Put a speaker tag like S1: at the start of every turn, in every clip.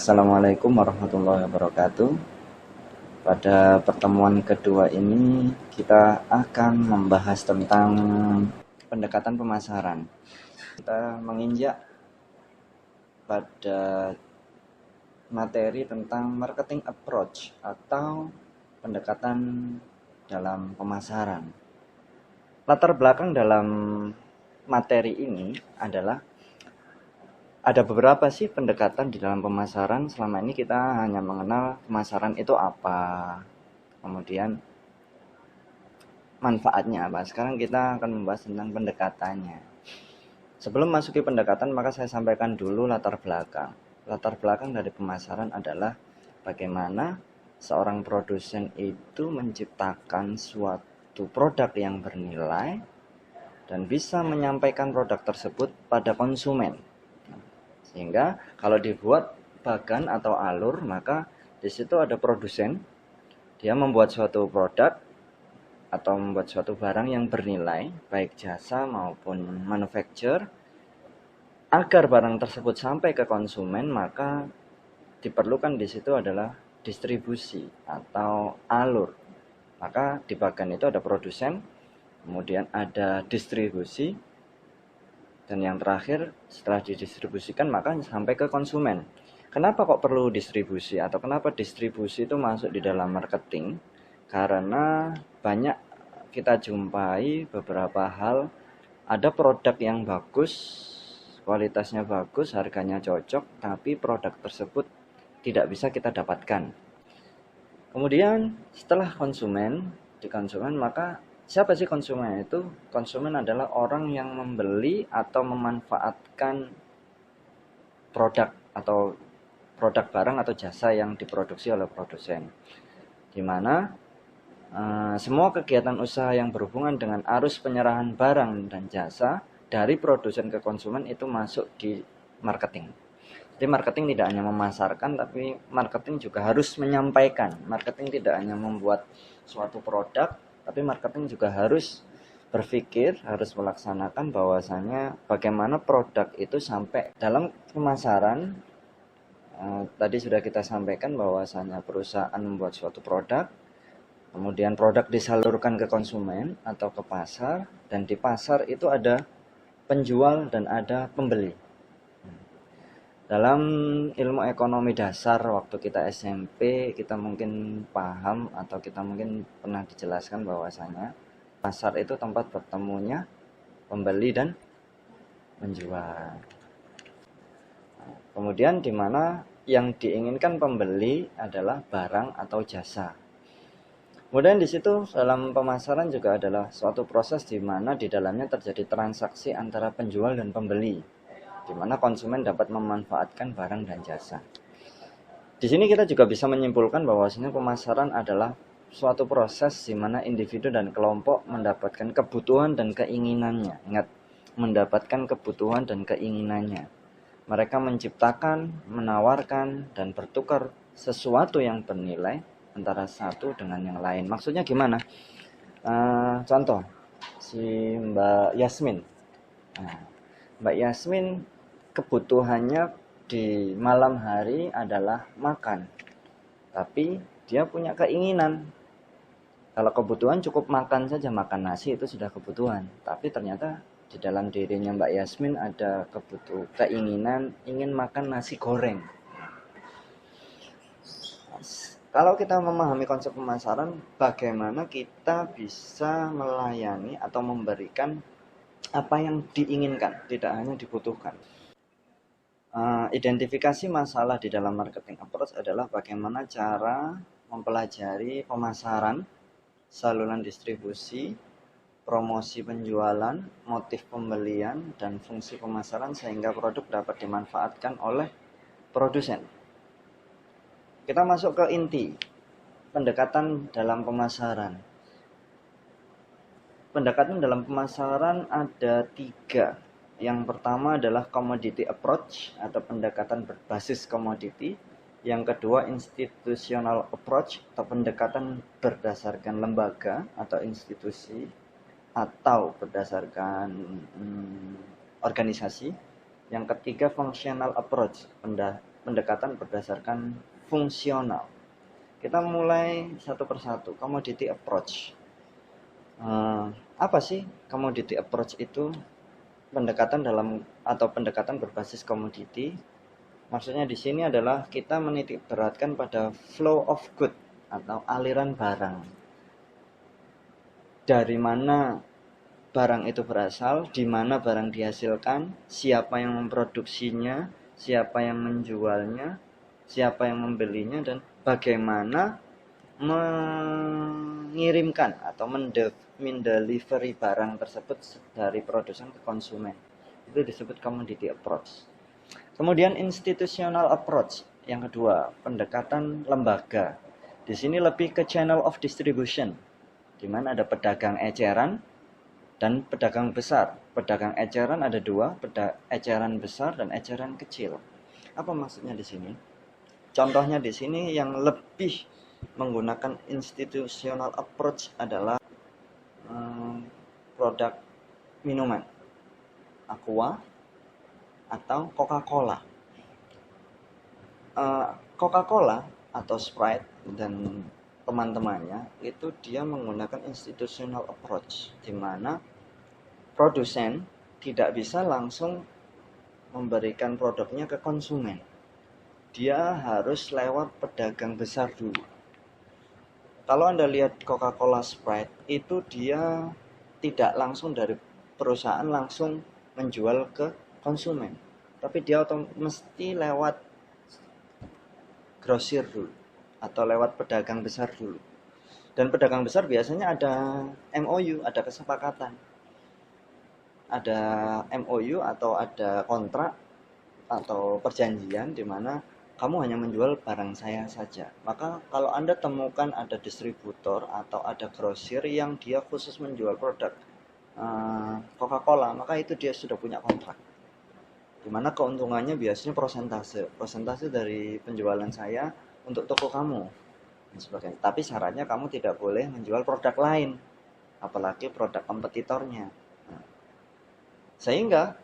S1: Assalamualaikum warahmatullahi wabarakatuh. Pada pertemuan kedua ini kita akan membahas tentang pendekatan pemasaran. Kita menginjak pada materi tentang marketing approach atau pendekatan dalam pemasaran. Latar belakang dalam materi ini adalah ada beberapa sih pendekatan di dalam pemasaran. Selama ini kita hanya mengenal pemasaran itu apa, kemudian manfaatnya apa. Sekarang kita akan membahas tentang pendekatannya. Sebelum masuki pendekatan, maka saya sampaikan dulu latar belakang. Latar belakang dari pemasaran adalah bagaimana seorang produsen itu menciptakan suatu produk yang bernilai dan bisa menyampaikan produk tersebut pada konsumen. Sehingga kalau dibuat bagan atau alur, maka di situ ada produsen, dia membuat suatu produk atau membuat suatu barang yang bernilai, baik jasa maupun manufacture. Agar barang tersebut sampai ke konsumen, maka diperlukan di situ adalah distribusi atau alur. Maka di bagan itu ada produsen, kemudian ada distribusi, dan yang terakhir setelah didistribusikan maka sampai ke konsumen. Kenapa kok perlu distribusi atau kenapa distribusi itu masuk di dalam marketing? Karena banyak kita jumpai beberapa hal, ada produk yang bagus, kualitasnya bagus, harganya cocok, tapi produk tersebut tidak bisa kita dapatkan. Kemudian setelah di konsumen maka siapa sih konsumen itu? Konsumen adalah orang yang membeli atau memanfaatkan produk atau produk barang atau jasa yang diproduksi oleh produsen. Di mana semua kegiatan usaha yang berhubungan dengan arus penyerahan barang dan jasa dari produsen ke konsumen itu masuk di marketing. Jadi marketing tidak hanya memasarkan, tapi marketing juga harus menyampaikan. Marketing tidak hanya membuat suatu produk, tapi marketing juga harus berpikir, harus melaksanakan bahwasanya bagaimana produk itu sampai dalam pemasaran. Tadi sudah kita sampaikan bahwasanya perusahaan membuat suatu produk, kemudian produk disalurkan ke konsumen atau ke pasar, dan di pasar itu ada penjual dan ada pembeli. Dalam ilmu ekonomi dasar waktu kita SMP, kita mungkin paham atau kita mungkin pernah dijelaskan bahwasanya pasar itu tempat bertemunya pembeli dan penjual. Kemudian di mana yang diinginkan pembeli adalah barang atau jasa. Kemudian di situ dalam pemasaran juga adalah suatu proses di mana di dalamnya terjadi transaksi antara penjual dan pembeli, di mana konsumen dapat memanfaatkan barang dan jasa. Di sini kita juga bisa menyimpulkan bahwasanya pemasaran adalah suatu proses di mana individu dan kelompok mendapatkan kebutuhan dan keinginannya. Ingat, mendapatkan kebutuhan dan keinginannya. Mereka menciptakan, menawarkan, dan bertukar sesuatu yang bernilai antara satu dengan yang lain. Maksudnya gimana? Contoh, si Mbak Yasmin. Mbak Yasmin kebutuhannya di malam hari adalah makan, tapi dia punya keinginan. Kalau kebutuhan cukup makan saja, makan nasi itu sudah kebutuhan, tapi ternyata di dalam dirinya Mbak Yasmin ada keinginan ingin makan nasi goreng. Kalau kita memahami konsep pemasaran, bagaimana kita bisa melayani atau memberikan apa yang diinginkan, tidak hanya dibutuhkan. Identifikasi masalah di dalam marketing approach adalah bagaimana cara mempelajari pemasaran, saluran distribusi, promosi penjualan, motif pembelian, dan fungsi pemasaran sehingga produk dapat dimanfaatkan oleh produsen. Kita masuk ke inti pendekatan dalam pemasaran. Pendekatan dalam pemasaran ada 3. Yang pertama adalah commodity approach atau pendekatan berbasis komoditi. Yang kedua institutional approach atau pendekatan berdasarkan lembaga atau institusi atau berdasarkan organisasi. Yang ketiga functional approach, pendekatan berdasarkan fungsional. Kita mulai satu persatu. Commodity approach. Apa sih commodity approach itu? Pendekatan pendekatan berbasis komoditi. Maksudnya di sini adalah kita menitik beratkan pada flow of good atau aliran barang. Dari mana barang itu berasal, di mana barang dihasilkan, siapa yang memproduksinya, siapa yang menjualnya, siapa yang membelinya, dan bagaimana mengirimkan atau mendelivery barang tersebut dari produsen ke konsumen. Itu disebut commodity approach. Kemudian institutional approach, yang kedua, pendekatan lembaga. Di sini lebih ke channel of distribution, di mana ada pedagang eceran dan pedagang besar. Pedagang eceran ada dua, eceran besar dan eceran kecil. Apa maksudnya di sini? Contohnya di sini yang lebih menggunakan institutional approach adalah produk minuman, Aqua atau Coca-Cola. Coca-Cola atau Sprite dan teman-temannya itu dia menggunakan institutional approach, di mana produsen tidak bisa langsung memberikan produknya ke konsumen. Dia harus lewat pedagang besar dulu. Kalau Anda lihat Coca-Cola Sprite, itu dia tidak langsung dari perusahaan langsung menjual ke konsumen, tapi dia mesti lewat grosir dulu atau lewat pedagang besar dulu. Dan pedagang besar biasanya ada MOU, ada kesepakatan. Ada MOU atau ada kontrak atau perjanjian di mana kamu hanya menjual barang saya saja. Maka kalau Anda temukan ada distributor atau ada grosir yang dia khusus menjual produk Coca-Cola, maka itu dia sudah punya kontrak. Di mana keuntungannya biasanya persentase dari penjualan saya untuk toko kamu dan sebagainya. Tapi syaratnya kamu tidak boleh menjual produk lain, apalagi produk kompetitornya. Sehingga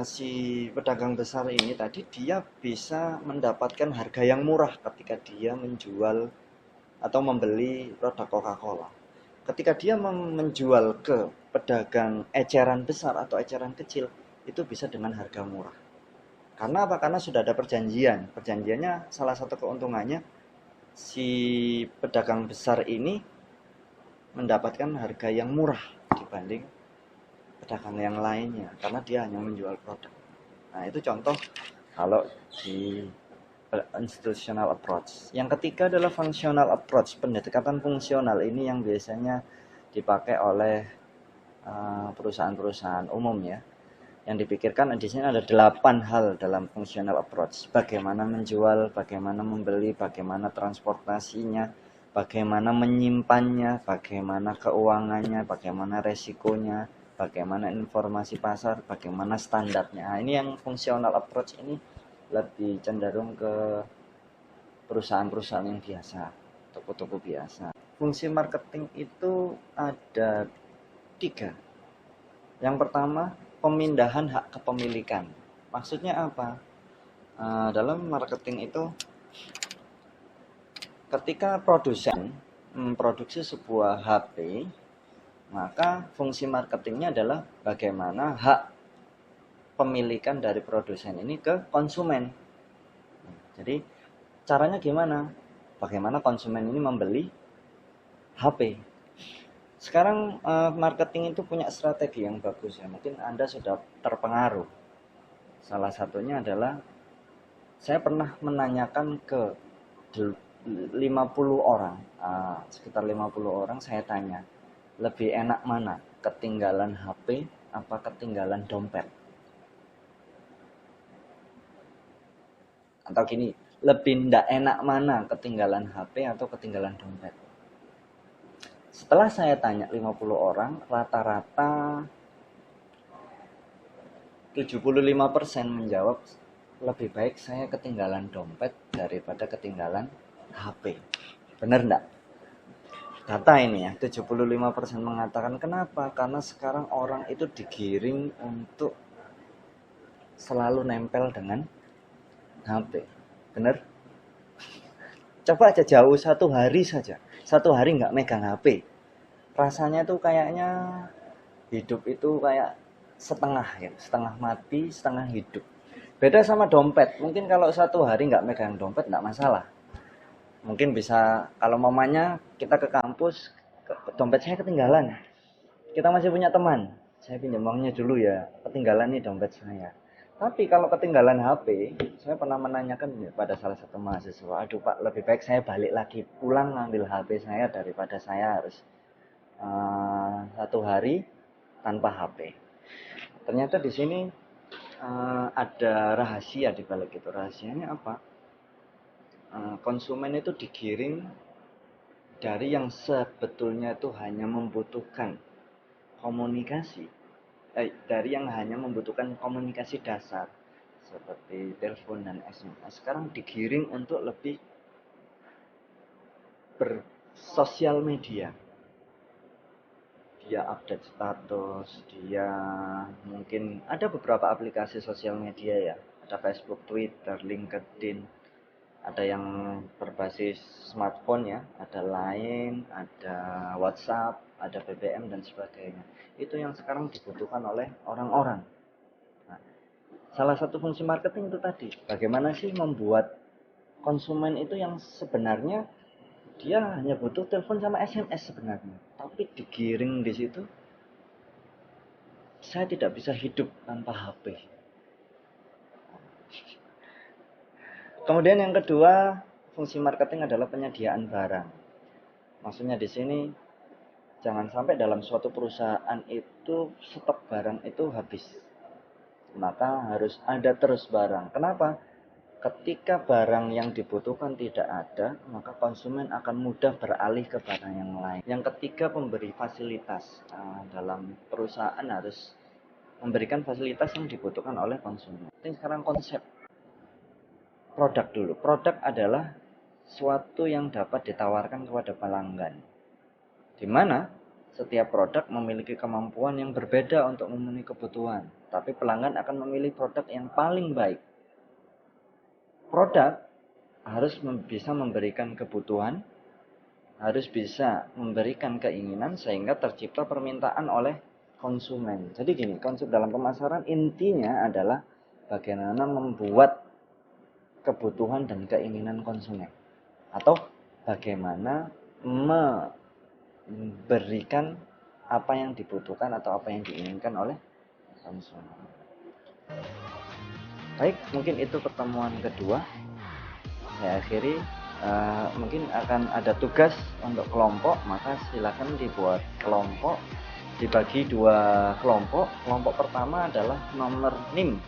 S1: si pedagang besar ini tadi dia bisa mendapatkan harga yang murah ketika dia menjual atau membeli produk Coca-Cola. Ketika dia menjual ke pedagang eceran besar atau eceran kecil, itu bisa dengan harga murah. Karena apa? Karena sudah ada perjanjian. Perjanjiannya salah satu keuntungannya si pedagang besar ini mendapatkan harga yang murah dibanding pedagang yang lainnya, karena dia hanya menjual produk. Nah, itu contoh kalau di institutional approach. Yang ketiga adalah functional approach, pendekatan fungsional. Ini yang biasanya dipakai oleh perusahaan-perusahaan umum ya. Yang dipikirkan di sini ada 8 hal dalam functional approach. Bagaimana menjual, bagaimana membeli, bagaimana transportasinya, bagaimana menyimpannya, bagaimana keuangannya, bagaimana resikonya, bagaimana informasi pasar, bagaimana standarnya. Nah, ini yang functional approach ini lebih cenderung ke perusahaan-perusahaan yang biasa, toko-toko biasa. Fungsi marketing itu ada 3. Yang pertama, pemindahan hak kepemilikan. Maksudnya apa? Dalam marketing itu, ketika produsen memproduksi sebuah HP, maka fungsi marketingnya adalah bagaimana hak pemilikan dari produsen ini ke konsumen. Jadi caranya gimana? Bagaimana konsumen ini membeli HP. Sekarang marketing itu punya strategi yang bagus ya. Mungkin Anda sudah terpengaruh. Salah satunya adalah saya pernah menanyakan ke 50 orang, sekitar 50 orang saya tanya, lebih enak mana? Ketinggalan HP apa ketinggalan dompet? Atau gini, lebih tidak enak mana? Ketinggalan HP atau ketinggalan dompet? Setelah saya tanya 50 orang, rata-rata 75% menjawab lebih baik saya ketinggalan dompet daripada ketinggalan HP. Benar enggak? Data ini ya, 75% mengatakan kenapa? Karena sekarang orang itu digiring untuk selalu nempel dengan HP. Bener? Coba aja jauh 1 hari saja. 1 hari nggak megang HP. Rasanya tuh kayaknya hidup itu kayak setengah ya, setengah mati, setengah hidup. Beda sama dompet. Mungkin kalau 1 hari nggak megang dompet nggak masalah. Mungkin bisa kalau mamanya kita ke kampus, dompet saya ketinggalan. Kita masih punya teman. Saya pinjam uangnya dulu ya. Ketinggalan nih dompet saya. Tapi kalau ketinggalan HP, saya pernah menanyakan pada salah satu mahasiswa, aduh Pak, lebih baik saya balik lagi pulang ngambil HP saya daripada saya harus 1 hari tanpa HP. Ternyata di sini ada rahasia di balik itu. Rahasianya apa? Konsumen itu digiring dari yang sebetulnya itu hanya membutuhkan komunikasi, dari yang hanya membutuhkan komunikasi dasar seperti telepon dan SMS, sekarang digiring untuk lebih bersosial media. Dia update status, dia mungkin ada beberapa aplikasi sosial media ya, ada Facebook, Twitter, LinkedIn, ada yang berbasis smartphone ya, ada Line, ada WhatsApp, ada BBM dan sebagainya. Itu yang sekarang dibutuhkan oleh orang-orang. Nah, salah satu fungsi marketing itu tadi, bagaimana sih membuat konsumen itu yang sebenarnya dia hanya butuh telepon sama SMS sebenarnya, tapi digiring di situ. Saya tidak bisa hidup tanpa HP. Kemudian yang kedua, fungsi marketing adalah penyediaan barang. Maksudnya di sini jangan sampai dalam suatu perusahaan itu stok barang itu habis. Maka harus ada terus barang. Kenapa? Ketika barang yang dibutuhkan tidak ada, maka konsumen akan mudah beralih ke barang yang lain. Yang ketiga, pemberi fasilitas. Dalam perusahaan harus memberikan fasilitas yang dibutuhkan oleh konsumen. Ini sekarang konsep produk dulu. Produk adalah suatu yang dapat ditawarkan kepada pelanggan, di mana setiap produk memiliki kemampuan yang berbeda untuk memenuhi kebutuhan, tapi pelanggan akan memilih produk yang paling baik. Produk harus bisa memberikan kebutuhan, harus bisa memberikan keinginan sehingga tercipta permintaan oleh konsumen. Jadi gini, konsep dalam pemasaran intinya adalah bagaimana membuat kebutuhan dan keinginan konsumen, atau bagaimana memberikan apa yang dibutuhkan atau apa yang diinginkan oleh konsumen. Baik, mungkin itu pertemuan kedua. Saya akhiri. Mungkin akan ada tugas untuk kelompok, maka silakan dibuat kelompok, dibagi 2 kelompok. Kelompok pertama adalah nomor NIM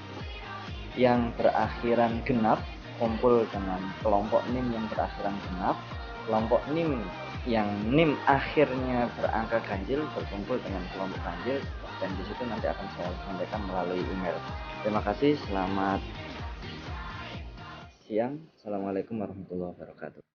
S1: yang berakhiran genap, kumpul dengan kelompok NIM yang berakhiran genap. Kelompok NIM yang NIM akhirnya berangka ganjil berkumpul dengan kelompok ganjil, dan di situ nanti akan saya sampaikan melalui email. Terima kasih, selamat siang. Assalamualaikum warahmatullahi wabarakatuh.